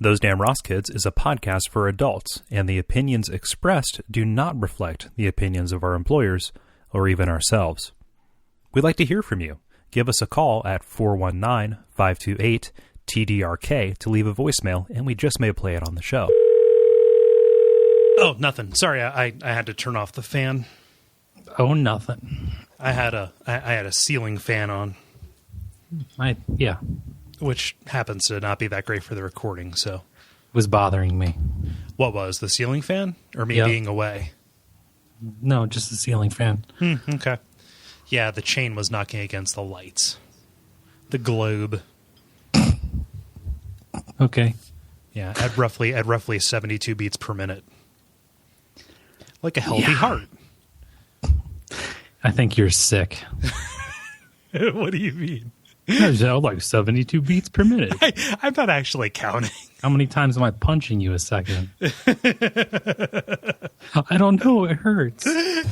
Those Damn Ross Kids is a podcast for adults, and the opinions expressed do not reflect the opinions of our employers or even ourselves. We'd like to hear from you. Give us a call at 419-528-TDRK to leave a voicemail, and we just may play it on the show. Oh, nothing. Sorry, I had to turn off the fan. Oh, nothing. I had a ceiling fan on. Yeah. Which happens to not be that great for the recording, so. It was bothering me. What was, the ceiling fan? Or me being away? No, just the ceiling fan. Okay. Yeah, the chain was knocking against the lights. The globe. Okay. Yeah, at roughly 72 beats per minute. Like a healthy heart. I think you're sick. What do you mean? Like 72 beats per minute. I'm not actually counting. How many times am I punching you a second? I don't know. It hurts. Those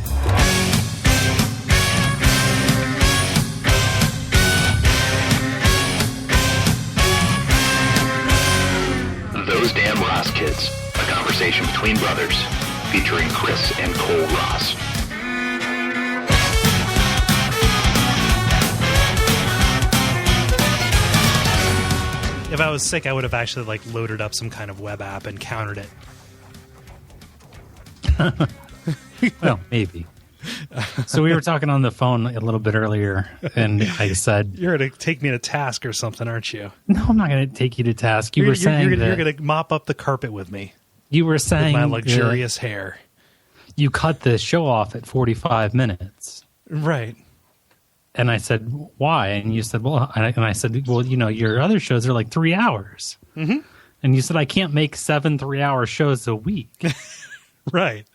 Damn Ross Kids, a conversation between brothers, featuring Kris and Kole Ross. If I was sick, I would have actually loaded up some kind of web app and countered it. Well, maybe. So we were talking on the phone a little bit earlier, and I said, "You're going to take me to task or something, aren't you?" No, I'm not going to take you to task. You're going to mop up the carpet with me. You were saying with my luxurious hair. You cut the show off at 45 minutes, right? And I said, why? And you said, well, and I said, well, your other shows are like 3 hours. Mm-hmm. And you said, I can't make 7 3-hour shows a week. Right.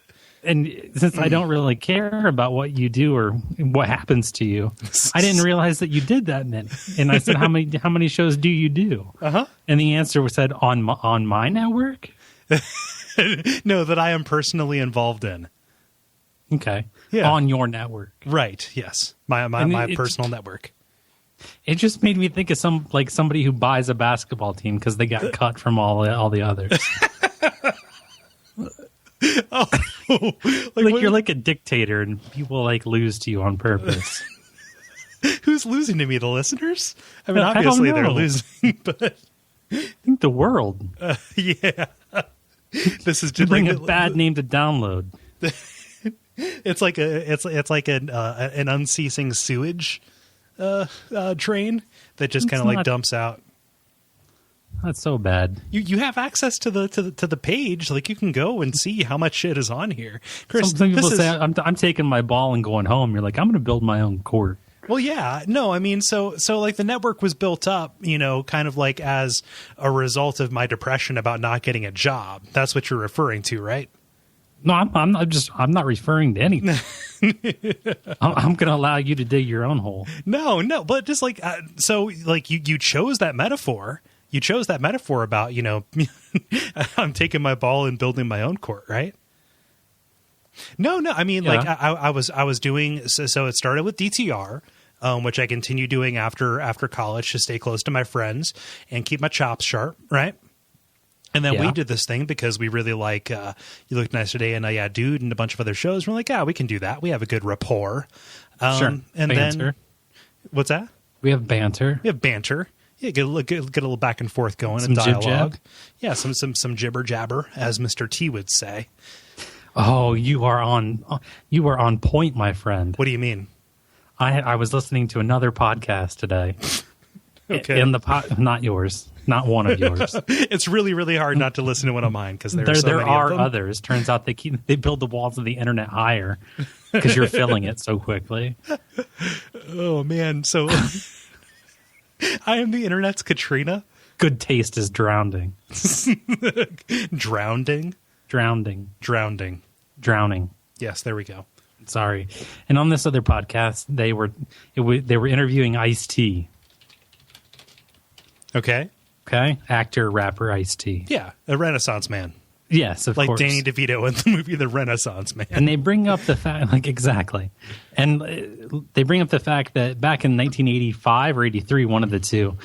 And since I don't really care about what you do or what happens to you, I didn't realize that you did that many. And I said, how many shows do you do? Uh-huh. And the answer was said, on my network? No, that I am personally involved in. Okay. Yeah. On your network. Right. Yes. My personal network. It just made me think of somebody who buys a basketball team because they got cut from all the others. Oh, you're like a dictator and people lose to you on purpose. Who's losing to me? The listeners? I mean, obviously they're losing, but I think the world. Yeah. This is just a bad name to download. It's like an unceasing sewage train that just kind of dumps out. That's so bad. You have access to the page. You can go and see how much shit is on here. Kris, some people say I'm taking my ball and going home. You're like, I'm going to build my own court. Well, yeah, no, I mean, so the network was built up, kind of as a result of my depression about not getting a job. That's what you're referring to, right? No, I'm not referring to anything. I'm going to allow you to dig your own hole. No, but just you chose that metaphor. You chose that metaphor about, I'm taking my ball and building my own court, right? No, I mean, yeah. I was doing, so it started with DTR, which I continue doing after college to stay close to my friends and keep my chops sharp, right? And then we did this thing because we really like You Look Nice Today and Yeah Dude and a bunch of other shows. We're like, we can do that. We have a good rapport. Sure. And banter. Then, what's that? We have banter. We have banter. Yeah, get a little back and forth going, some a dialogue. Jib-jab. Yeah, some jibber jabber, as Mr. T would say. Oh, you are on point, my friend. What do you mean? I was listening to another podcast today. Okay. Not yours. Not one of yours. It's really, really hard not to listen to one of mine because there are others. Turns out they build the walls of the internet higher because you're filling it so quickly. Oh man! So I am the internet's Katrina. Good taste is drowning. Drowning. Yes, there we go. Sorry. And on this other podcast, they were interviewing Ice-T. Okay. Actor, rapper, Ice-T. Yeah, a Renaissance man. Yes, of course. Like Danny DeVito in the movie The Renaissance Man. And they bring up the fact, exactly. And they bring up the fact that back in 1985 or 83, one of the two,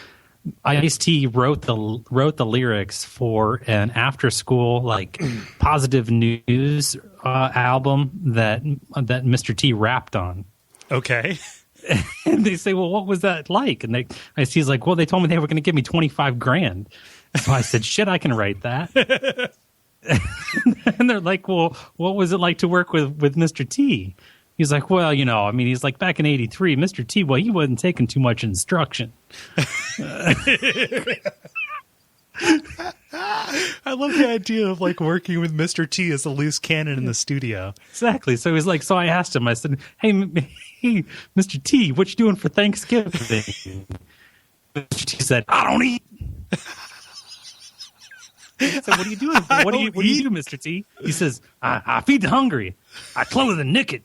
Ice-T wrote the lyrics for an after-school like positive news album that Mr. T rapped on. Okay. And they say, well, what was that like? And Ice-T's like, well, they told me they were going to give me $25,000. So I said, shit, I can write that. And they're like, well, what was it like to work with Mr. T? He's like, well, he's like back in '83, Mr. T, well, he wasn't taking too much instruction. I love the idea of like working with Mr. T as a loose cannon in the studio. Exactly. So he's like, so I asked him, I said, hey, Mr. T, what you doing for Thanksgiving? Mr. T said, I don't eat. So what are you doing? What do you do, Mr. T? He says, I feed the hungry. I clothe the naked.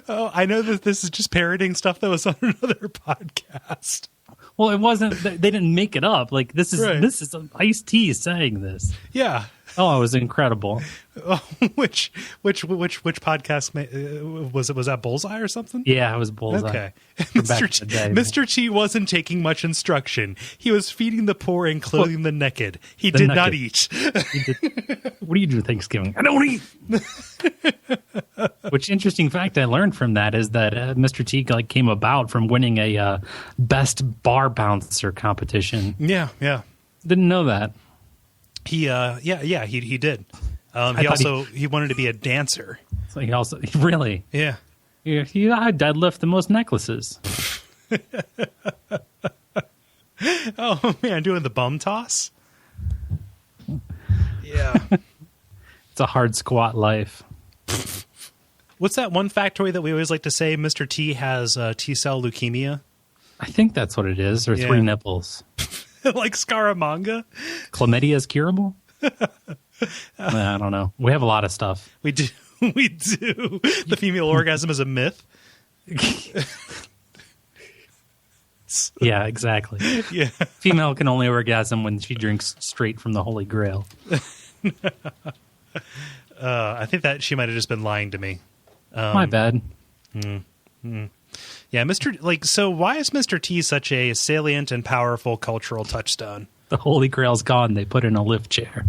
Oh, I know that this is just parroting stuff that was on another podcast. Well, it wasn't. They didn't make it up. Like this is Ice-T saying this. Yeah. Oh, it was incredible. Oh, which podcast was it? Was that Bullseye or something? Yeah, it was Bullseye. Okay. Mr. T wasn't taking much instruction. He was feeding the poor and clothing the naked. He did not eat. What do you do Thanksgiving? I don't eat. Which interesting fact I learned from that is that Mr. T came about from winning a best bar bouncer competition. Yeah. Didn't know that. He did. He wanted to be a dancer. So he also really yeah. I deadlift the most necklaces. Oh man, doing the bum toss. Yeah, it's a hard squat life. What's that one factoid that we always like to say? Mr. T has T-cell leukemia. I think that's what it is, or 3 nipples. Like Scaramanga? Chlamydia is curable? I don't know. We have a lot of stuff. We do. The female orgasm is a myth. Yeah, exactly. Yeah. Female can only orgasm when she drinks straight from the Holy Grail. I think that she might have just been lying to me. My bad. Yeah, so why is Mr. T such a salient and powerful cultural touchstone? The Holy Grail's gone. They put in a lift chair.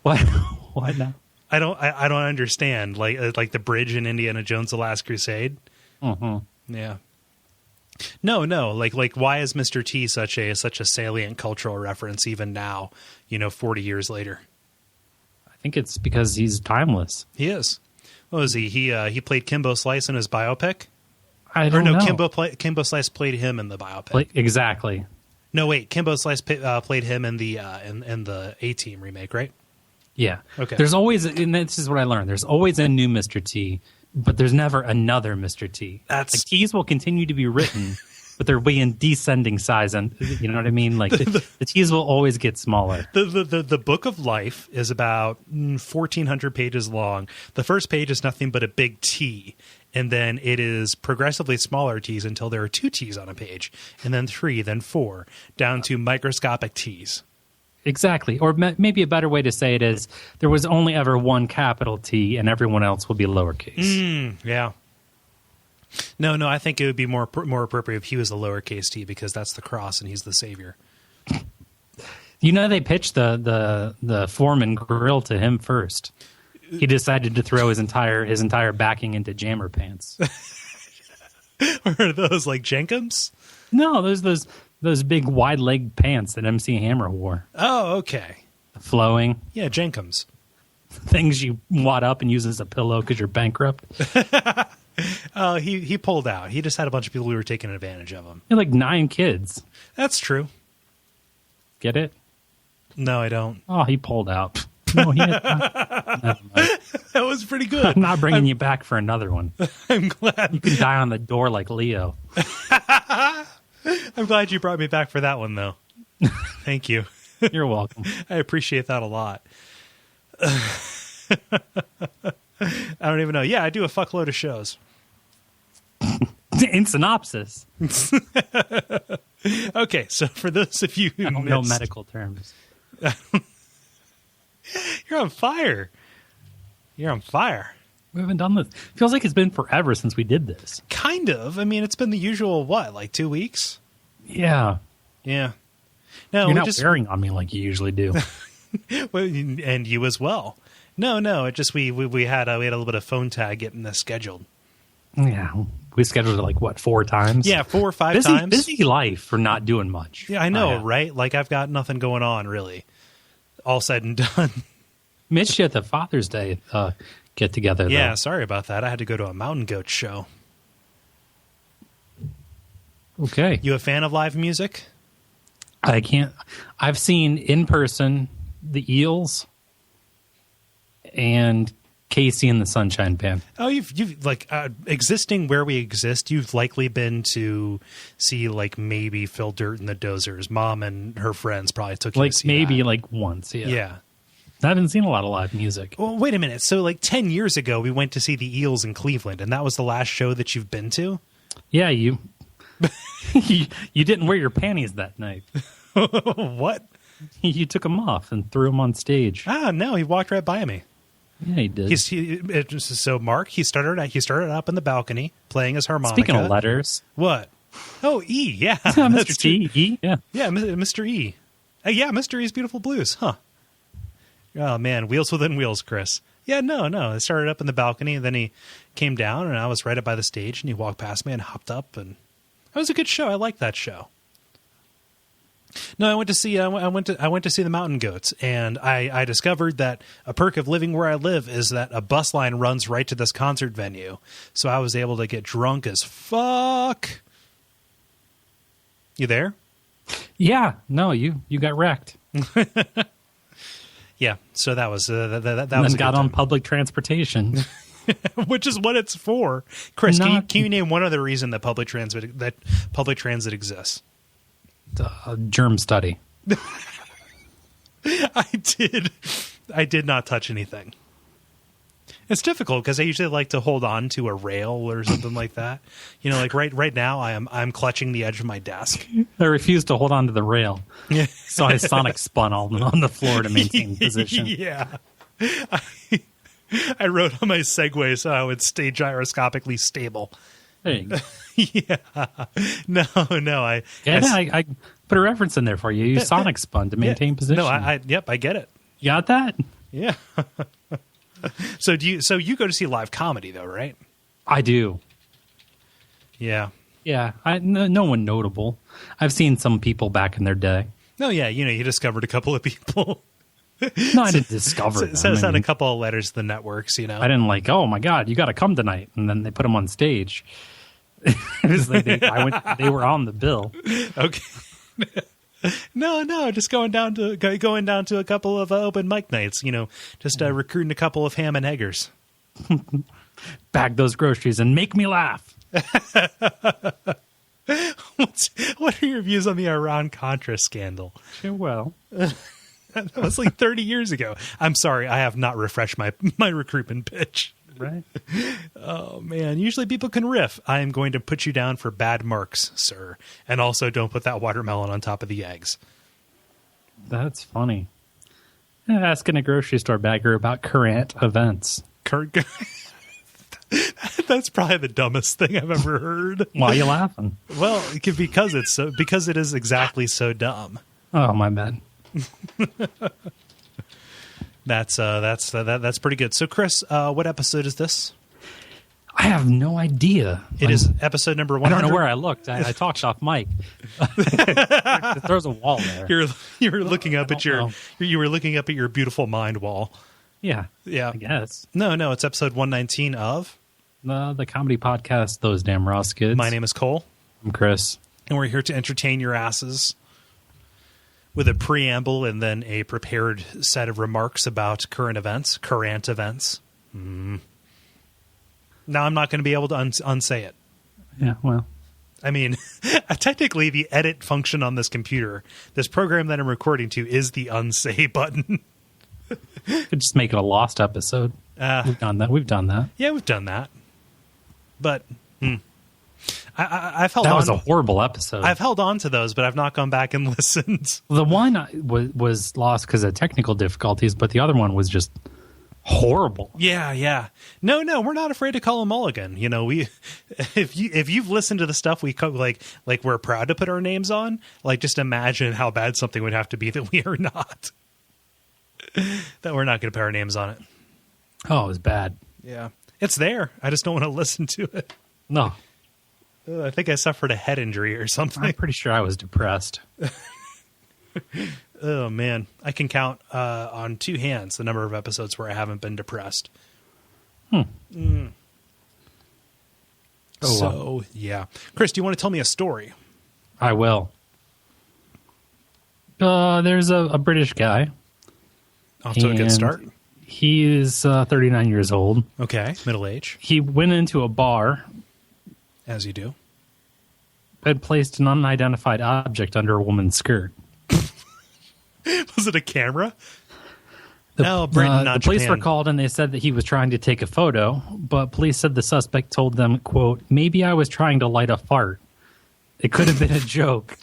What? Why not? I don't understand. Like the bridge in Indiana Jones: The Last Crusade. Mm-hmm. Yeah. No. Like why is Mr. T such a salient cultural reference even now? 40 years later. I think it's because he's timeless. He is. What was he? He played Kimbo Slice in his biopic. I don't know. Kimbo Slice played him in the biopic. Exactly. No, wait. Kimbo Slice played him in the A-Team remake, right? Yeah. Okay. There's always, and this is what I learned. There's always a new Mr. T, but there's never another Mr. T. T's will continue to be written, but they'll be in descending size, and you know what I mean. Like the T's will always get smaller. The Book of Life is about 1,400 pages long. The first page is nothing but a big T. And then it is progressively smaller T's until there are 2 T's on a page, and then 3, then 4, down to microscopic T's. Exactly. Or maybe a better way to say it is there was only ever one capital T, and everyone else will be lowercase. Yeah. No, I think it would be more appropriate if he was a lowercase T, because that's the cross and he's the savior. They pitched the Foreman grill to him first. He decided to throw his entire backing into jammer pants. Are those like Jenkins? No, those big wide leg pants that MC Hammer wore. Oh, okay. Flowing. Yeah, Jenkins. Things you wad up and use as a pillow because you're bankrupt. He pulled out. He just had a bunch of people who were taking advantage of him. He had like 9 kids. That's true. Get it? No, I don't. Oh, he pulled out. No, he had not. That was pretty good. I'm not bringing you back for another one. I'm glad. You can die on the door like Leo. I'm glad you brought me back for that one, though. Thank you. You're welcome. I appreciate that a lot. I don't even know. Yeah, I do a fuckload of shows. In synopsis. Okay, so for those of you who I don't know medical terms. You're on fire. You're on fire. We haven't done this. Feels like it's been forever since we did this. Kind of. I mean, it's been the usual, like 2 weeks? Yeah. Yeah. No, you're not wearing on me like you usually do. Well, and you as well. No. It just we had a little bit of phone tag getting this scheduled. Yeah, we scheduled it like what 4 times? Yeah, 4 or 5 times. Busy life for not doing much. Yeah, I know, right? Like I've got nothing going on really. All said and done. Missed you at the Father's Day get together. Yeah, though. sorry about that. I had to go to a mountain goat show. Okay, You a fan of live music? I can't. I've seen in person the Eels and Casey and the Sunshine Band. Oh, you've like existing where we exist. You've likely been to see like maybe Phil Dirt and the Dozers. Mom and her friends probably took you Like to see maybe that. like once. Yeah. I haven't seen a lot of live music. Well, wait a minute. So like 10 years ago, we went to see the Eels in Cleveland, and that was the last show that you've been to? Yeah, you you didn't wear your panties that night. What? You took them off and threw them on stage. Ah, no, he walked right by me. Yeah, he did. So Mark, he started up in the balcony playing his harmonica. Speaking of letters. What? Oh, E, yeah. Mr. T, E, yeah. Yeah, Mr. E. Yeah, Mr. E's Beautiful Blues, huh? Oh, man, wheels within wheels, Chris. Yeah, no. It started up in the balcony, and then he came down, and I was right up by the stage, and he walked past me and hopped up, and it was a good show. I liked that show. No, I went to see the Mountain Goats, and I discovered that a perk of living where I live is that a bus line runs right to this concert venue. So I was able to get drunk as fuck. You there? Yeah, no, you got wrecked. Yeah, so that was that And was then got on public transportation. which is what it's for. Chris, can you name one other reason that public transit exists? Germ study. I did not touch anything. It's difficult because I usually like to hold on to a rail or something like that. You know, like right now I'm clutching the edge of my desk. I refused to hold on to the rail. So I sonic spun on the floor to maintain position. Yeah. I rode on my Segway so I would stay gyroscopically stable. There you go. Yeah. No. I put a reference in there for you. You sonic spun to maintain position. No, I get it. You got that? Yeah. So you go to see live comedy though, right? I do. Yeah. Yeah. No one notable. I've seen some people back in their day. No, yeah, you discovered a couple of people. No, I didn't discover them. Sent a couple of letters to the networks, I didn't like, oh my God, you got to come tonight. And then they put them on stage. It was like they were on the bill. Okay. No, just going down to a couple of open mic nights, just recruiting a couple of ham and eggers. Bag those groceries and make me laugh. What are your views on the Iran-Contra scandal? Well, that was like 30 years ago. I'm sorry, I have not refreshed my recruitment pitch. Right. Oh, man. Usually people can riff. I am going to put you down for bad marks, sir. And also don't put that watermelon on top of the eggs. That's funny. Asking a grocery store bagger about current events. That's probably the dumbest thing I've ever heard. Why are you laughing? Well, because it is exactly so dumb. Oh, my bad. That's pretty good. So, Chris, what episode is this? I have no idea. It is episode number 100. I don't know where I looked. I talked off mic. There's a wall there. You were looking up at your beautiful mind wall. Yeah. Yeah. I guess. No, it's episode 119 of the comedy podcast, Those Damn Raw Skids. My name is Kole. I'm Chris. And we're here to entertain your asses with a preamble and then a prepared set of remarks about current events. Now I'm not going to be able to unsay it. Yeah, well. I mean, technically the edit function on this computer, this program that I'm recording to, is the unsay button. Could just make it a lost episode. We've done that. Yeah, we've done that. But I've held on. That was a horrible episode. I've held on to those, but I've not gone back and listened. The one was lost because of technical difficulties, but the other one was just horrible. Yeah. No, we're not afraid to call him Mulligan. You know, if you've listened to the stuff we like we're proud to put our names on. Like, just imagine how bad something would have to be that we are not. That we're not going to put our names on it. Oh, it was bad. Yeah, it's there. I just don't want to listen to it. No, I think I suffered a head injury or something. I'm pretty sure I was depressed. Oh, man. I can count on two hands the number of episodes where I haven't been depressed. Oh, So, yeah. Chris, do you want to tell me a story? I will. There's a British guy. Off to a good start. He is 39 years old. Okay, middle age. He went into a bar. As you do. Had placed an unidentified object under a woman's skirt. Was it a camera? The police were called and they said that he was trying to take a photo, but police said the suspect told them, quote, "Maybe I was trying to light a fart. It could have been a joke.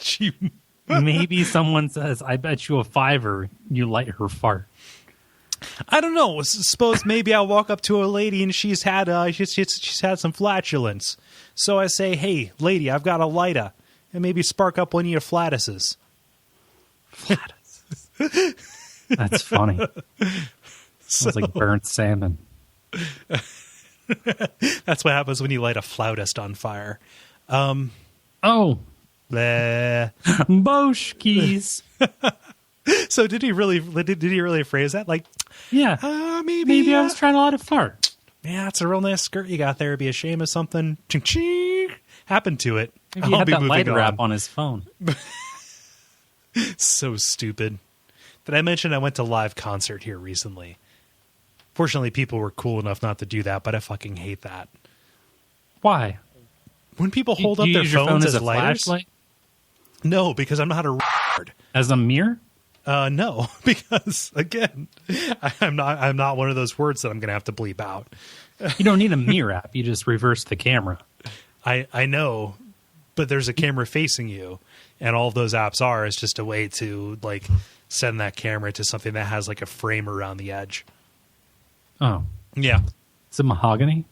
Maybe someone says, I bet you a $5 you light her fart." I don't know. Suppose maybe I'll walk up to a lady and she's had some flatulence. So I say, "Hey, lady, I've got a lighter," and maybe spark up one of your flatuses. That's funny. Sounds like burnt salmon. That's what happens when you light a flautist on fire. Oh. Bleh. Boshkis. So did he really phrase that? Like, yeah. Maybe I was trying to light a fart. Yeah, it's a real nice skirt you got there. It'd be a shame if something ching happened to it. Maybe he had that lighter app on his phone. So stupid. Did I mention I went to a live concert here recently? Fortunately, people were cool enough not to do that, but I fucking hate that. Why? When people hold up their phones as a flashlight? No, because I'm not a retard. As a mirror? No, because again, I'm not one of those words that I'm going to have to bleep out. You don't need a mirror app. You just reverse the camera. I know, but there's a camera facing you, and all those apps is just a way to like send that camera to something that has like a frame around the edge. Oh, yeah. Is it mahogany?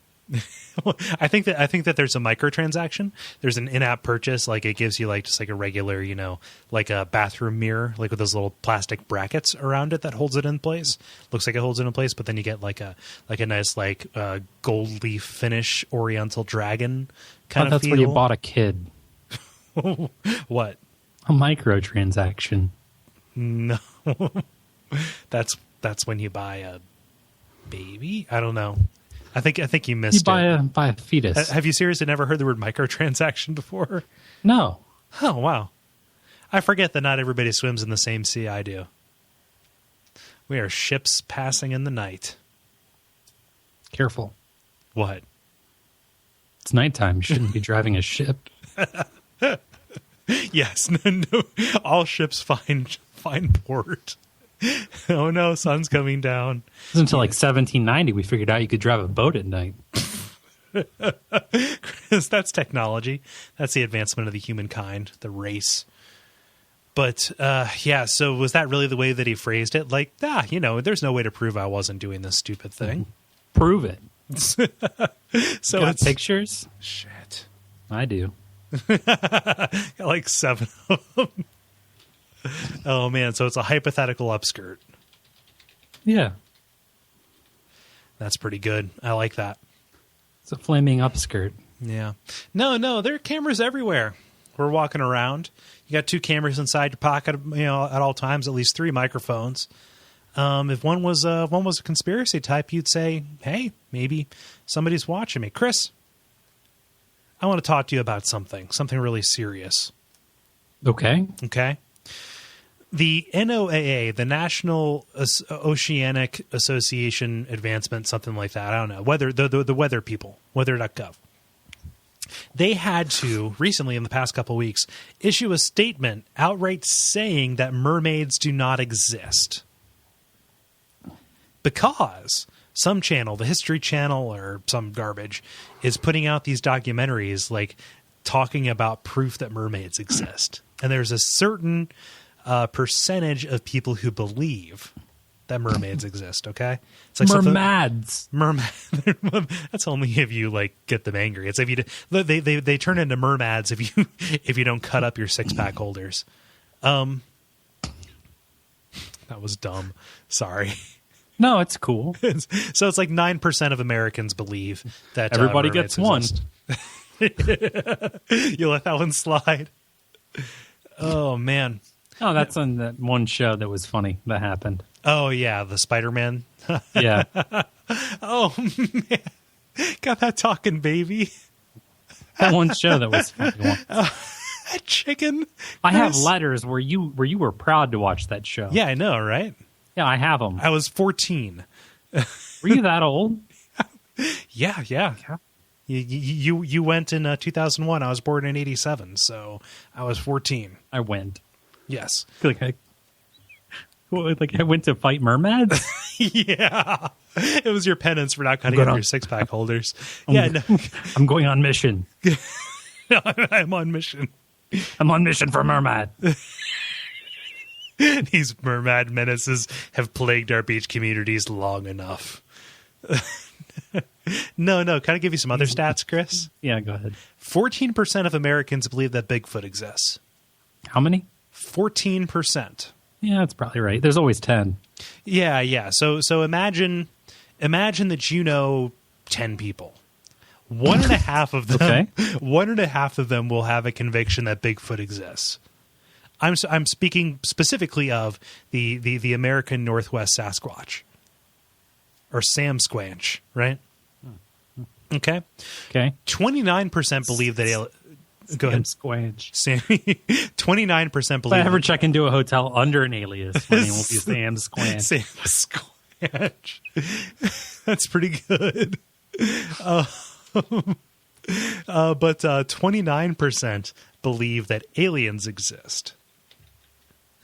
I think that there's a microtransaction. There's an in-app purchase, like it gives you like just like a regular, you know, like a bathroom mirror, like with those little plastic brackets around it that holds it in place. Looks like it holds it in place, but then you get like a nice like gold leaf finish Oriental dragon kind of that's feel. where you bought a kid. What? A microtransaction. No. That's when you buy a baby? I don't know. I think you missed it. You buy a fetus. Have you seriously never heard the word microtransaction before? No. Oh, wow. I forget that not everybody swims in the same sea I do. We are ships passing in the night. Careful. What? It's nighttime. You shouldn't be driving a ship. Yes. No, all ships find port. Oh no, sun's coming down. It was until like 1790 we figured out you could drive a boat at night. Chris, that's technology. That's the advancement of the humankind, the race. But yeah, so was that really the way that he phrased it? Like, you know, there's no way to prove I wasn't doing this stupid thing. Prove it. So got pictures? Shit. I do. Got like 7 of them. Oh man, so it's a hypothetical upskirt. Yeah. That's pretty good. I like that. It's a flaming upskirt. Yeah. No, there are cameras everywhere. We're walking around. You got 2 cameras inside your pocket, you know, at all times, at least 3 microphones. If one was a conspiracy type, you'd say, "Hey, maybe somebody's watching me." Chris, I want to talk to you about something really serious. Okay. The NOAA, the National Oceanic Association Advancement, something like that. I don't know. The weather people, weather.gov. They had to, recently in the past couple of weeks, issue a statement outright saying that mermaids do not exist. Because some channel, the History Channel or some garbage, is putting out these documentaries like talking about proof that mermaids exist. And there's a certain percentage of people who believe that mermaids exist. Okay, it's like mermaids. That's only if you like get them angry. It's if you they turn into mermaids if you don't cut up your 6-pack holders. That was dumb. Sorry. No, it's cool. So it's like 9% of Americans believe that everybody gets one. You let that one slide. Oh man. Oh, that's on that one show that was funny that happened. Oh yeah, the Spider-Man. Yeah. Oh man, got that talking baby. That one show that was funny. That chicken. I have letters where you were proud to watch that show. Yeah, I know, right? Yeah, I have them. I was 14. Were you that old? Yeah. You went in 2001. I was born in 87, so I was 14. I went. Yes. Like I went to fight mermaids? Yeah. It was your penance for not cutting up your 6-pack holders. I'm going on mission. I'm on mission. I'm on mission for mermaid. These mermaid menaces have plagued our beach communities long enough. No. Can I give you some other stats, Chris? Yeah, go ahead. 14% of Americans believe that Bigfoot exists. How many? 14%. Yeah, that's probably right. There's always 10. Yeah. So imagine that you know 10 people. 1.5 of them. Okay. 1.5 of them will have a conviction that Bigfoot exists. I'm speaking specifically of the American Northwest Sasquatch, or Sam Squanch, right? Okay. 29% believe that. Go ahead. Squanch. 29% believe. If I ever check into a hotel under an alias, my name will be Sam Squanch. Sam Squanch. That's pretty good. But 29% believe that aliens exist.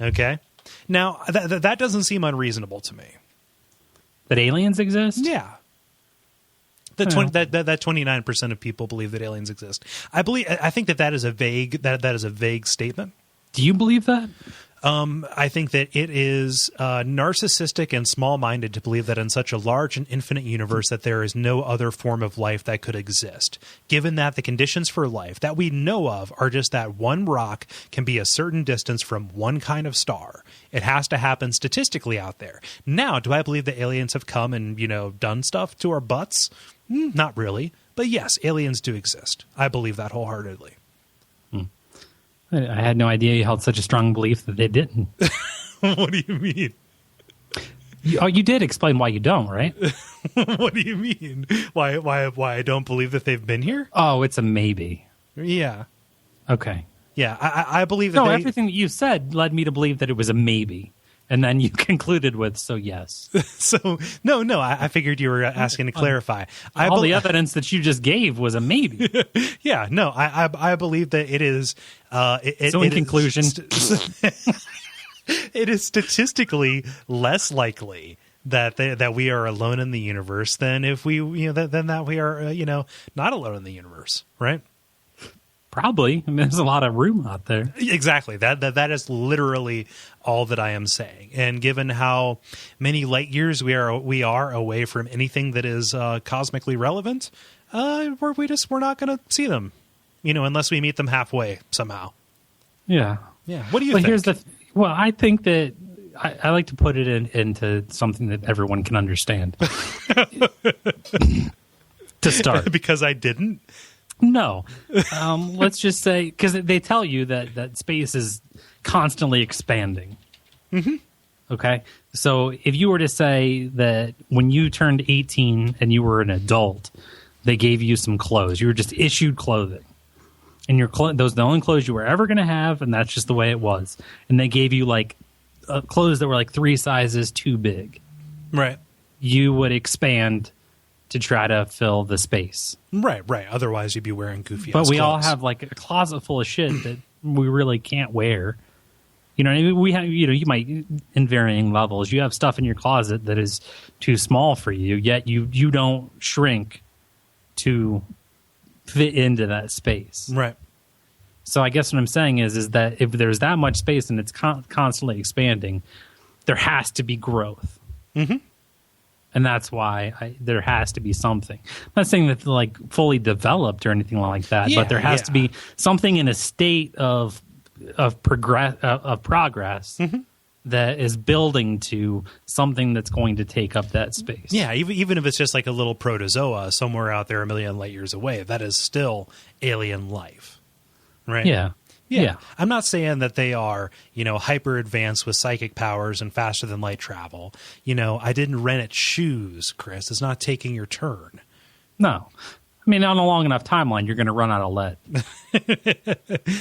Okay. Now that doesn't seem unreasonable to me. That aliens exist? Yeah. That 29% of people believe that aliens exist. I think that is a vague statement. Do you believe that? I think that it is narcissistic and small-minded to believe that in such a large and infinite universe that there is no other form of life that could exist, given that the conditions for life that we know of are just that one rock can be a certain distance from one kind of star. It has to happen statistically out there. Now, do I believe that aliens have come and, done stuff to our butts? Not really. But yes, aliens do exist. I believe that wholeheartedly. I had no idea you held such a strong belief that they didn't. What do you mean? You did explain why you don't, right? What do you mean? Why I don't believe that they've been here? Oh, it's a maybe. Yeah. Okay. Yeah, I believe that. No, everything that you said led me to believe that it was a maybe. And then you concluded with, so yes. So, no, I figured you were asking to clarify. All the evidence that you just gave was a maybe. Yeah, no, I believe that it is... in conclusion... it is statistically less likely that we are alone in the universe than if we, than that we are, not alone in the universe, right? Probably. I mean, there's a lot of room out there. Exactly. That is literally all that I am saying. And given how many light years we are away from anything that is cosmically relevant, we're not going to see them, unless we meet them halfway somehow. Yeah. Yeah. What do you think? Well, I think that I like to put it into something that everyone can understand. To start. Because I didn't. No. Let's just say, because they tell you that space is constantly expanding. Mm-hmm. Okay? So if you were to say that when you turned 18 and you were an adult, they gave you some clothes. You were just issued clothing. And those are the only clothes you were ever going to have, and that's just the way it was. And they gave you, clothes that were, 3 sizes too big. Right. You would expand to try to fill the space. Right. Otherwise, you'd be wearing goofy But we clothes. all have a closet full of shit that we really can't wear. We have, you might, in varying levels, you have stuff in your closet that is too small for you, yet you don't shrink to fit into that space. Right. So I guess what I'm saying is that if there's that much space and it's constantly expanding, there has to be growth. Mm-hmm. And that's why there has to be something. I'm not saying that like fully developed or anything like that, but there has to be something in a state of progress that is building to something that's going to take up that space. Yeah, even if it's just like a little protozoa somewhere out there a million light years away, that is still alien life, right? Yeah. I'm not saying that they are, hyper advanced with psychic powers and faster than light travel. I didn't rent its shoes, Chris. It's not taking your turn. No. I mean, on a long enough timeline, you're going to run out of lead.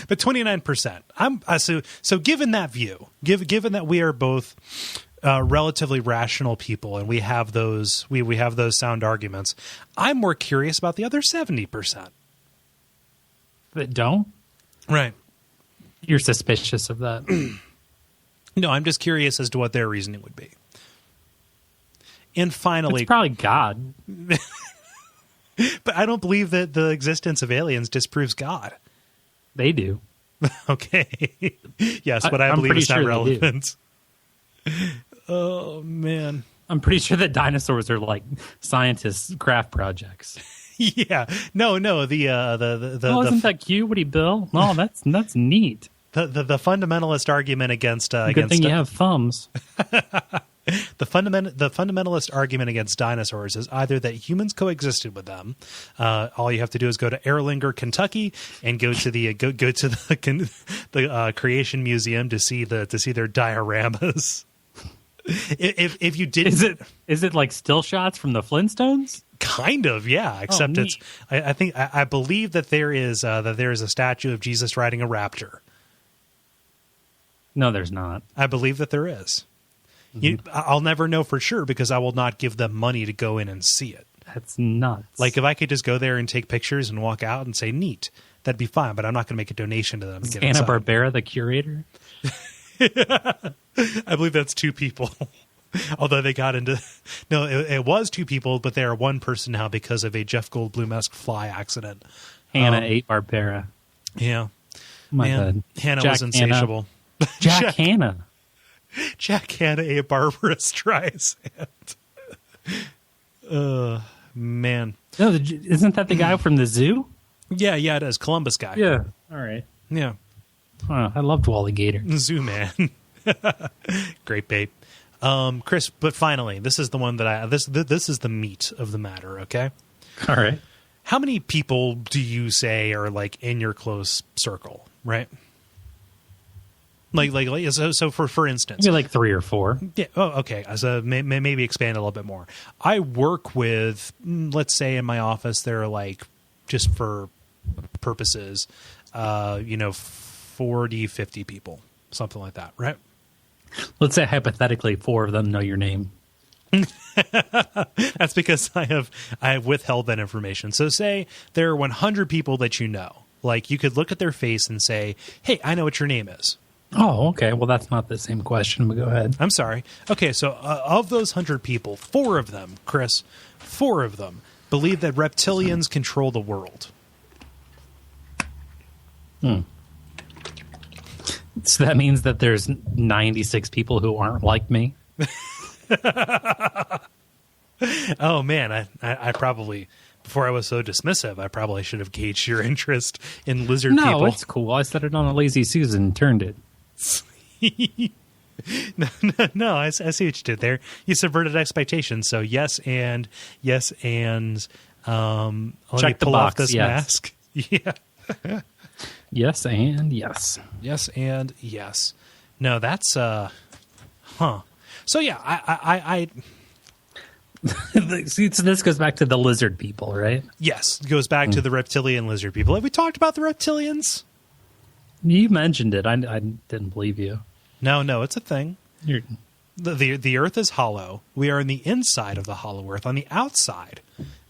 But 29%. So given that view, given that we are both relatively rational people and we have those we have those sound arguments, I'm more curious about the other 70%. That don't? Right. You're suspicious of that. No, I'm just curious as to what their reasoning would be. And finally... It's probably God. But I don't believe that the existence of aliens disproves God. They do. Okay. Yes, but I believe it's not relevant. Oh, man. I'm pretty sure that dinosaurs are like scientists' craft projects. Yeah. No. Isn't that cute? Woody Bill? No, that's neat. The fundamentalist argument against good thing you have thumbs. The fundamentalist argument against dinosaurs is either that humans coexisted with them. All you have to do is go to Erlanger, Kentucky, and go to the Creation Museum to see their dioramas. If you didn't, is it like still shots from the Flintstones? Kind of, yeah. Except it's. I believe that there is a statue of Jesus riding a raptor. No, there's not. I believe that there is. I'll never know for sure because I will not give them money to go in and see it. That's nuts. Like if I could just go there and take pictures and walk out and say neat, that'd be fine. But I'm not going to make a donation to them. Is Hanna-Barbera the curator? I believe that's two people. Although they got into... No, it was two people, but they are one person now because of a Jeff Goldblum-esque fly accident. Hannah ate Barbera. Yeah. My bad. Hannah was insatiable. Jack Hanna. Jack Hanna ate Barbara Streisand. Man. No, isn't that the guy from the zoo? Yeah, it is. Columbus guy. Yeah. All right. Yeah. I loved Wally Gator. Zoo man. Great bait. Chris, but finally, this is the one that this is the meat of the matter, okay? All right. How many people do you say are like in your close circle, right? Like so for instance, maybe like 3 or 4. Yeah. Oh, okay. So maybe expand a little bit more. I work with, let's say, in my office, there are like, just for purposes, 40, 50 people, something like that, right? Let's say hypothetically 4 of them know your name. That's because I have withheld that information. So say there are 100 people that you know. Like you could look at their face and say, "Hey, I know what your name is." Oh, okay. Well, that's not the same question, but go ahead. I'm sorry. Okay, so of those 100 people, 4 of them, Chris, 4 of them believe that reptilians control the world. So that means that there's 96 people who aren't like me? Oh, man. I probably, before I was so dismissive, I probably should have gauged your interest in lizard people. No, it's cool. I said it on a Lazy Susan and turned it. No, I see what you did there. You subverted expectations. So yes, and let check me pull off this yes. mask. Yeah. Yes, and yes. Yes, and yes. No, that's So yeah, I See, so this goes back to the lizard people, right? Yes, it goes back to the reptilian lizard people. Have we talked about the reptilians? You mentioned it. I didn't believe you. No, it's a thing. The Earth is hollow. We are on the inside of the hollow Earth. On the outside,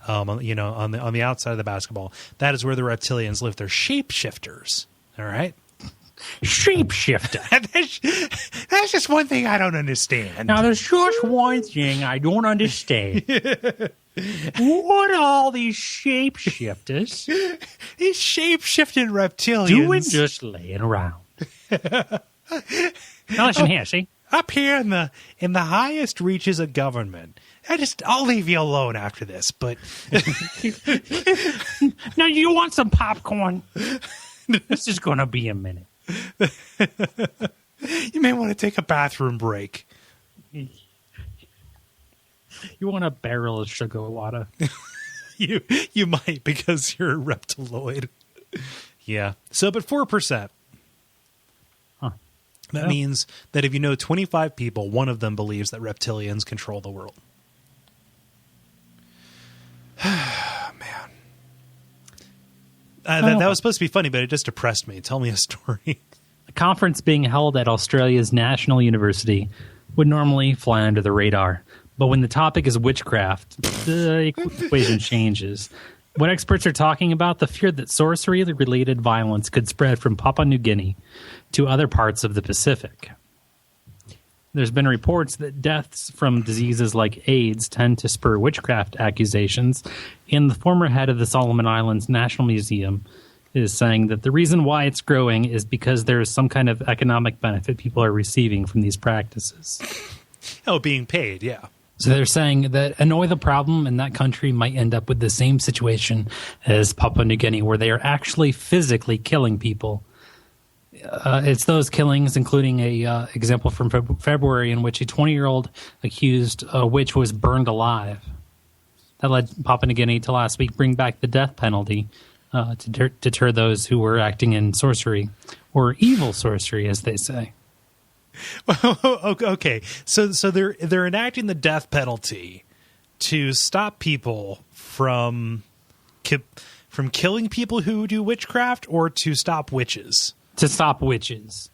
on the outside of the basketball, that is where the reptilians live. They're shapeshifters. All right. Shapeshifter. That's just one thing I don't understand. Now, there's just one thing I don't understand. What are all these shapeshifters? These shapeshifted reptilians doing just laying around. Now listen here, see? up here in the highest reaches of government. I'll leave you alone after this, but now you want some popcorn? This is gonna be a minute. You may want to take a bathroom break. You want a barrel of sugar water? You might, because you're a reptiloid. Yeah. So, but 4%. Huh. That means that if you know 25 people, one of them believes that reptilians control the world. Man. That was supposed to be funny, but it just depressed me. Tell me a story. A conference being held at Australia's National University would normally fly under the radar. But when the topic is witchcraft, the equation changes. What experts are talking about, the fear that sorcery-related violence could spread from Papua New Guinea to other parts of the Pacific. There's been reports that deaths from diseases like AIDS tend to spur witchcraft accusations, and the former head of the Solomon Islands National Museum is saying that the reason why it's growing is because there is some kind of economic benefit people are receiving from these practices. Oh, being paid, yeah. So they're saying that Hanoi, the problem in that country, might end up with the same situation as Papua New Guinea, where they are actually physically killing people. It's those killings, including a example from February in which a 20-year-old accused witch was burned alive. That led Papua New Guinea to last week bring back the death penalty to deter those who were acting in sorcery, or evil sorcery, as they say. Okay, so they're enacting the death penalty to stop people from killing people who do witchcraft, or to stop witches. To stop witches.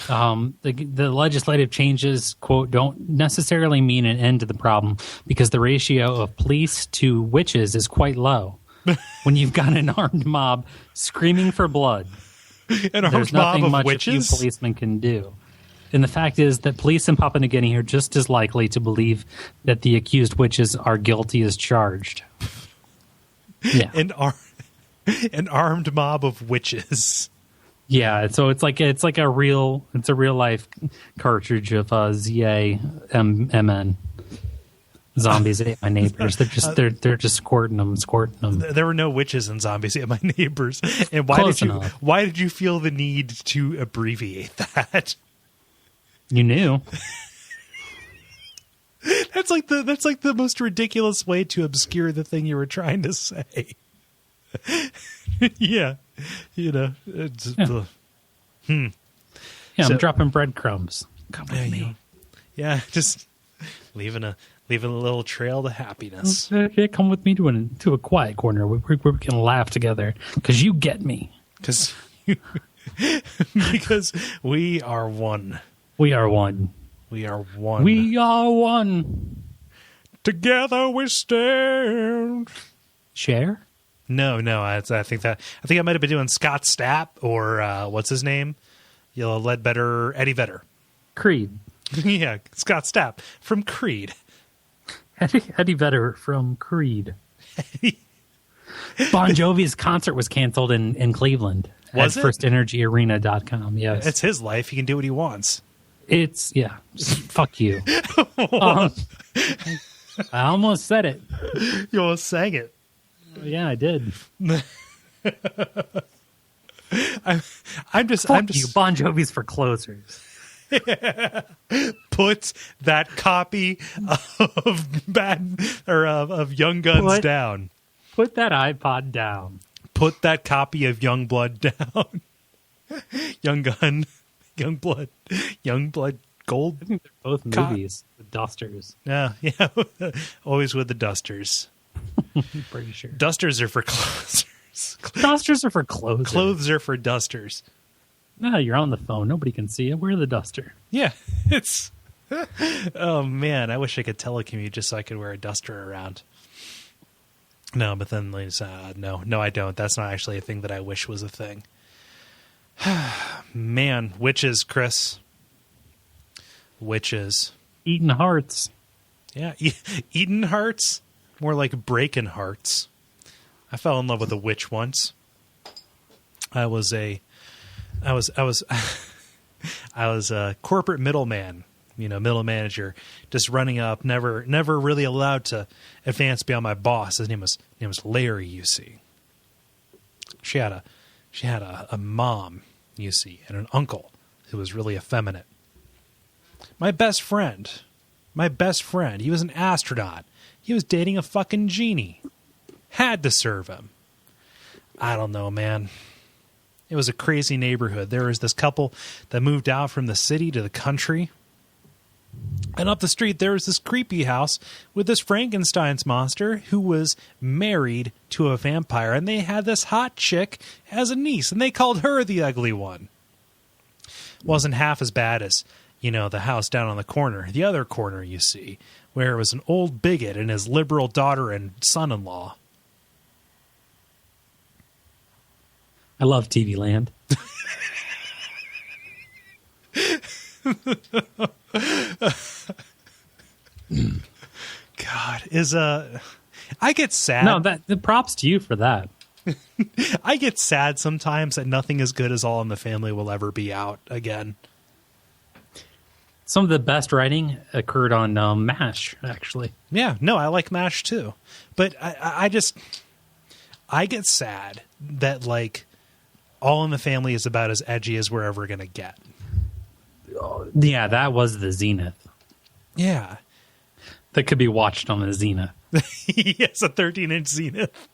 The legislative changes, quote, don't necessarily mean an end to the problem because the ratio of police to witches is quite low. When you've got an armed mob screaming for blood, there's nothing much witches? A few policemen can do. And the fact is that police in Papua New Guinea are just as likely to believe that the accused witches are guilty as charged. Yeah, an armed mob of witches. Yeah, so it's a real life cartridge of ZAMN. Zombies ate my neighbors. They're just squirting them. There were no witches and zombies ate my neighbors. And why did you feel the need to abbreviate that? You knew. That's like the most ridiculous way to obscure the thing you were trying to say. Yeah, Yeah, I'm dropping breadcrumbs. Come with me. Yeah, just leaving a little trail to happiness. Okay, come with me to a quiet corner where we can laugh together. Because you get me. Because we are one. We are one. We are one. We are one. Together we stand. Cher? No. I think I might have been doing Scott Stapp or what's his name? Yellow Ledbetter, Eddie Vedder. Creed. Yeah, Scott Stapp from Creed. Eddie Vedder from Creed. Bon Jovi's concert was canceled in Cleveland. Was it? FirstEnergyArena.com, yes. It's his life. He can do what he wants. Just fuck you. I almost said it. You almost sang it. Yeah, I did. I'm just you, Bon Jovi's for closers. Put that copy of Young Guns down. Put that iPod down. Put that copy of Young Blood down. Young Blood Gold. I think they're both movies with dusters. Yeah, always with the dusters. Pretty sure. Dusters are for closers. Dusters are for closers. Clothes are for dusters. No, you're on the phone. Nobody can see you. Wear the duster. Yeah, it's... Oh, man, I wish I could telecommute just so I could wear a duster around. No, but then, no, I don't. That's not actually a thing that I wish was a thing. Man, witches, Chris. Witches. Eating hearts. Yeah, eating hearts? More like breaking hearts. I fell in love with a witch once. I was a corporate middleman middle manager, just running up, never really allowed to advance beyond my boss. His name was Larry, you see. She had a mom, you see, and an uncle who was really effeminate. My best friend, he was an astronaut. He was dating a fucking genie. Had to serve him. I don't know, man. It was a crazy neighborhood. There was this couple that moved out from the city to the country. And up the street, there was this creepy house with this Frankenstein's monster who was married to a vampire. And they had this hot chick as a niece, and they called her the ugly one. Wasn't half as bad as, the house down on the corner. The other corner, you see, where it was an old bigot and his liberal daughter and son-in-law. I love TV Land. God, I get sad. No, the props to you for that. I get sad sometimes that nothing as good as All in the Family will ever be out again. Some of the best writing occurred on MASH, actually. Yeah, no, I like MASH too. But I get sad that, like, All in the Family is about as edgy as we're ever going to get. Yeah, that was the zenith. Yeah. That could be watched on the zenith. Yes, a 13-inch zenith.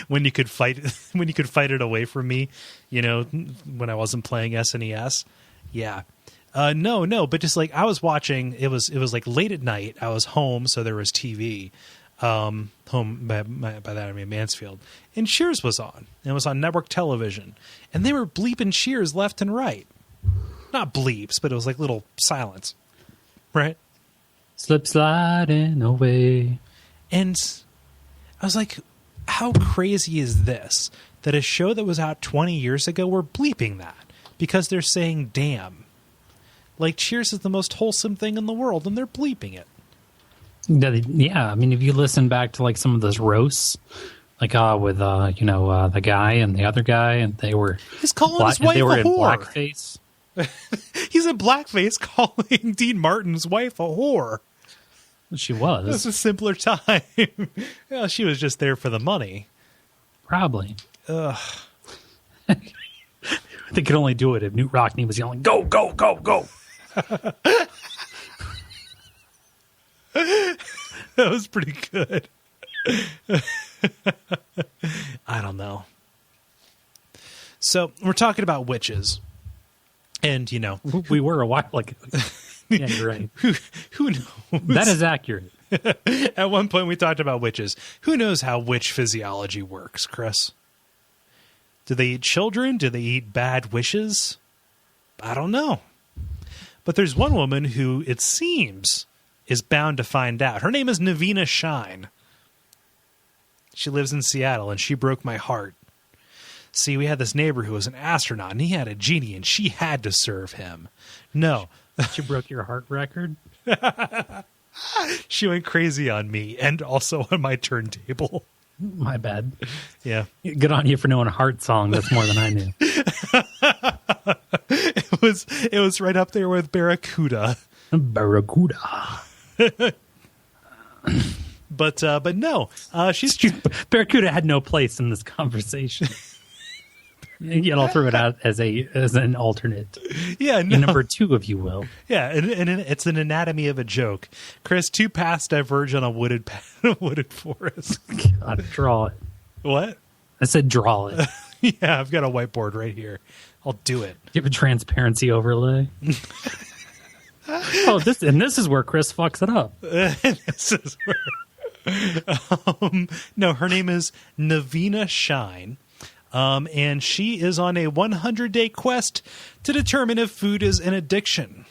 When you could fight it away from me, when I wasn't playing SNES. Yeah. No, but just like I was watching, it was like late at night. I was home, so there was TV. Home by that I mean Mansfield, and Cheers was on. It was on network television, and they were bleeping Cheers left and right. Not bleeps, but it was like little silence, right? Slip sliding away, and I was like, how crazy is this? That a show that was out 20 years ago, we're bleeping that because they're saying "damn." Like Cheers is the most wholesome thing in the world, and they're bleeping it. Yeah, I mean, if you listen back to like some of those roasts, like with the guy and the other guy, and they were he's calling his wife a whore. In blackface. He's in blackface calling Dean Martin's wife a whore. She was. It was a simpler time. Well, she was just there for the money. Probably. Ugh. They could only do it if Newt Rockney was yelling, "Go, go, go, go." That was pretty good. I don't know. So we're talking about witches. And, we were a while ago. Yeah, you're right. Who knows? That is accurate. At one point we talked about witches. Who knows how witch physiology works, Chris? Do they eat children? Do they eat bad wishes? I don't know. But there's one woman who, it seems, is bound to find out. Her name is Navina Shine. She lives in Seattle, and she broke my heart. See, we had this neighbor who was an astronaut, and he had a genie, and she had to serve him. No. She broke your heart record? She went crazy on me, and also on my turntable. My bad. Yeah. Good on you for knowing a heart song. That's more than I knew. It was right up there with Barracuda. Barracuda. But no, Barracuda had no place in this conversation. Yet I'll throw it out as an alternate. Yeah, no. Number 2, if you will. Yeah, and it's an anatomy of a joke. Chris, 2 paths diverge on a wooded forest. God, draw it. What? I said draw it. Yeah, I've got a whiteboard right here. I'll do it. You have a transparency overlay. This is where Chris fucks it up. This is where. No, her name is Navina Shine. And she is on a 100-day quest to determine if food is an addiction.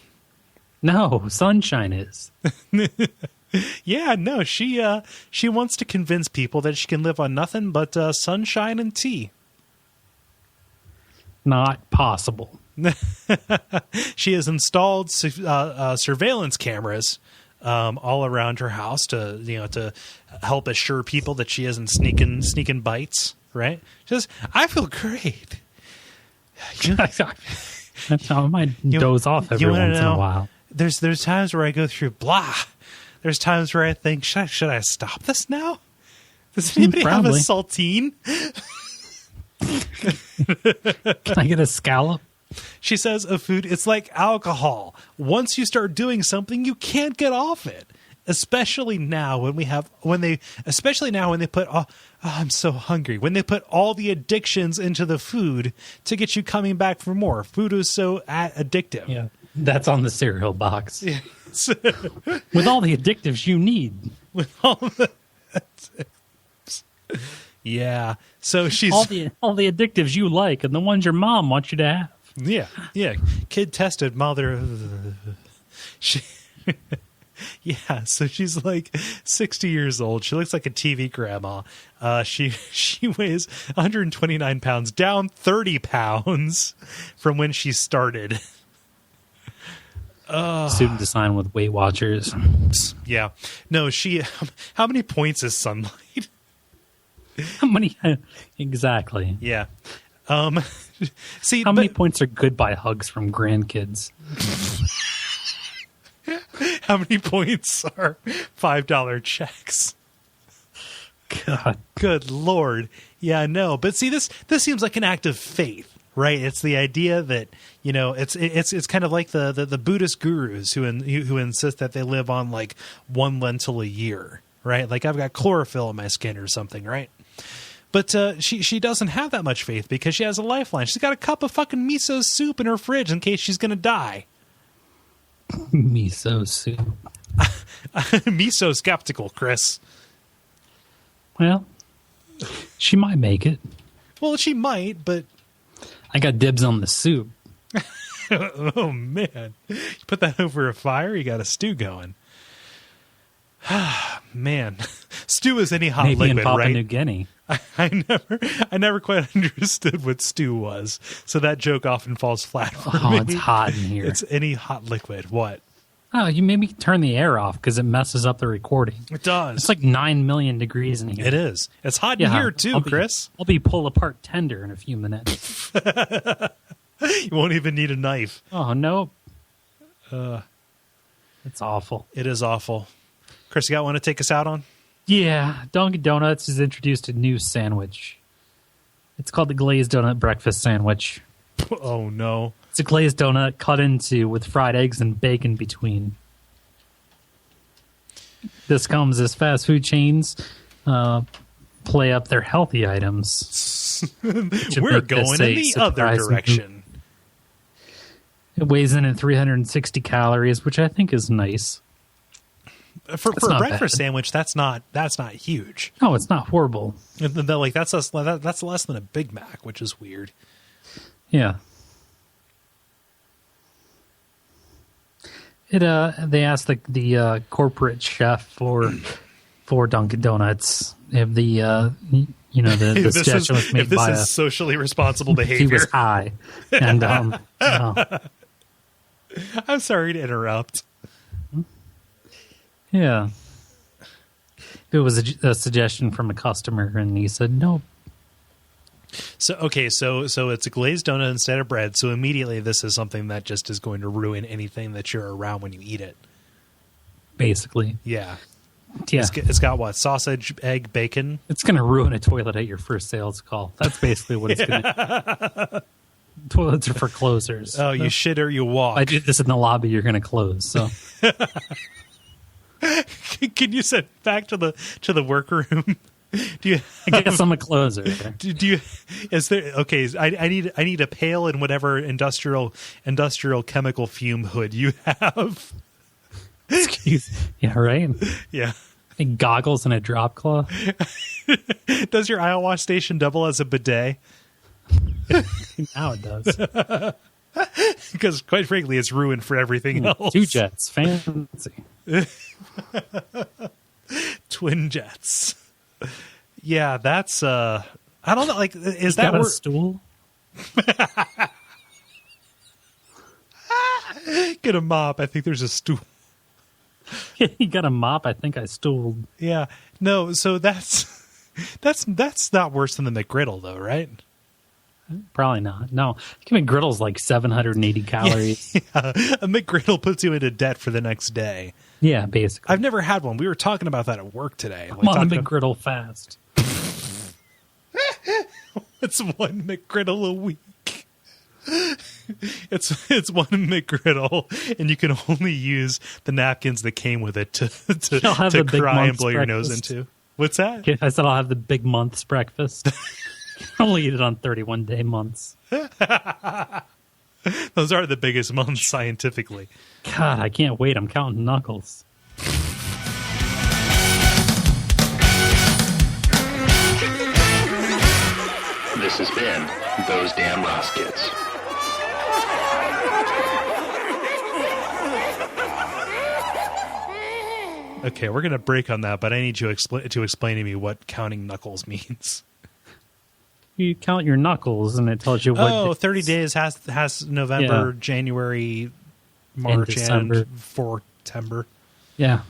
No, Sunshine is. Yeah, no, she wants to convince people that she can live on nothing but sunshine and tea. Not possible. She has installed surveillance cameras all around her house to help assure people that she isn't sneaking bites. Right? I feel great. That's how I might doze off every once in a while. there's times where I go through blah. There's times where I think, should I stop this now? Does anybody have a saltine? Can I get a scallop? She says of food, it's like alcohol. Once you start doing something, you can't get off it. Especially now when they put, I'm so hungry. When they put all the addictions into the food to get you coming back for more. Food is so addictive. Yeah, that's on the cereal box. Yeah. With all the additives you need. With all the yeah. So she's all the additives you like and the ones your mom wants you to have. Yeah. Kid tested, mother. Yeah, so she's like 60 years old. She looks like a TV grandma. She weighs 129 pounds, down 30 pounds from when she started. Student design with Weight Watchers. Yeah. No, how many points is sunlight? How many? Exactly. Yeah. See, how many points are goodbye hugs from grandkids? How many points are $5 checks? God. Good Lord. Yeah, no. But see, this seems like an act of faith, right? It's the idea that, it's kind of like the Buddhist gurus who insist that they live on like one lentil a year, right? Like I've got chlorophyll in my skin or something, right? But she doesn't have that much faith because she has a lifeline. She's got a cup of fucking miso soup in her fridge in case she's going to die. Miso soup. Miso Skeptical, Chris. Well, she might make it. Well, she might, but... I got dibs on the soup. Oh, man. You put that over a fire, you got a stew going. Man. Stew is any hot maybe liquid, in Papua right? New Guinea. I never quite understood what stew was, so that joke often falls flat for me. Oh, it's hot in here. It's any hot liquid. What? Oh, you maybe turn the air off because it messes up the recording. It does. It's like 9 million degrees in here. It is. It's hot in here too, Chris. I'll be pull apart tender in a few minutes. You won't even need a knife. Oh, no. It's awful. It is awful. Chris, you got one to take us out on? Yeah, Dunkin' Donuts has introduced a new sandwich. It's called the Glazed Donut Breakfast Sandwich. Oh, no. It's a glazed donut cut into with fried eggs and bacon between. This comes as fast food chains play up their healthy items. We're going in the other direction. It weighs in at 360 calories, which I think is nice. For a breakfast sandwich, that's not huge. No, it's not horrible. Like that's less than a Big Mac, which is weird. Yeah. They asked the corporate chef for Dunkin' Donuts if the suggestion was made by this is socially responsible behavior. He was high, and I'm sorry to interrupt. Yeah. It was a suggestion from a customer, and he said no. So it's a glazed donut instead of bread. So immediately, this is something that just is going to ruin anything that you're around when you eat it. Basically, yeah. It's got what? Sausage, egg, bacon. It's going to ruin a toilet at your first sales call. That's basically what it's going to. Toilets are for closers. Oh, you shit or you walk. I did this in the lobby. You're going to close. So. Can you send back to the workroom? Do you? I guess I'm a closer. Do you? Is there? Okay, I need a pail and whatever industrial chemical fume hood you have. Yeah, right. Yeah. And goggles and a drop cloth. Does your aisle wash station double as a bidet? Now it does. Because quite frankly, it's ruined for everything else. 2 jets, fancy. Twin jets. Yeah, that's I don't know. Like, is that a stool? Get a mop. I think there's a stool. You got a mop. I think I stooled. Yeah. No. So that's not worse than the McGriddle, though, right? Probably not. No. McGriddle's like 780 calories. Yeah. A McGriddle puts you into debt for the next day. Yeah, basically. I've never had one. We were talking about that at work today. I'm on a McGriddle fast. It's one McGriddle a week. It's one McGriddle, and you can only use the napkins that came with it to cry and blow your nose into. What's that? I said I'll have the big month's breakfast. I'll eat it on 31-day months. Those are the biggest months scientifically. God, I can't wait. I'm counting knuckles. This has been Those Damn Ross Kids. Okay, we're going to break on that, but I need you to explain to me what counting knuckles means. You count your knuckles, and it tells you what... 30 days has November, January, March, and September. Yeah,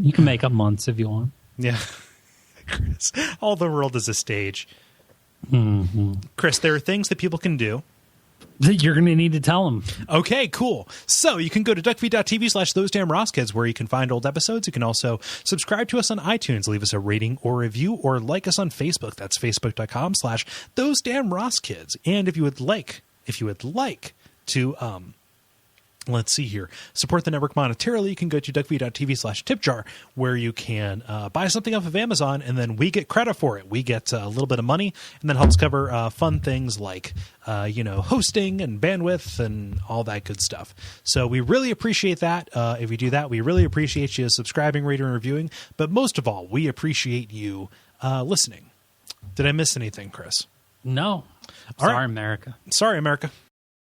you can make up months if you want. Yeah. Chris, all the world is a stage. Mm-hmm. Chris, there are things that people can do. You're going to need to tell them. Okay, cool. So you can go to Duckfeed.tv/ThoseDamnRossKids where you can find old episodes. You can also subscribe to us on iTunes, leave us a rating or review, or like us on Facebook. That's Facebook.com/ThoseDamnRossKids. And if you would like to, let's see here, support the network monetarily, you can go to Duckfeed.tv/tipjar where you can buy something off of Amazon, and then we get credit for it. We get a little bit of money, and that helps cover fun things like hosting and bandwidth and all that good stuff. So we really appreciate that. If you do that, we really appreciate you subscribing, rating, and reviewing. But most of all, we appreciate you listening. Did I miss anything, Chris? No. Sorry, America. Sorry, America.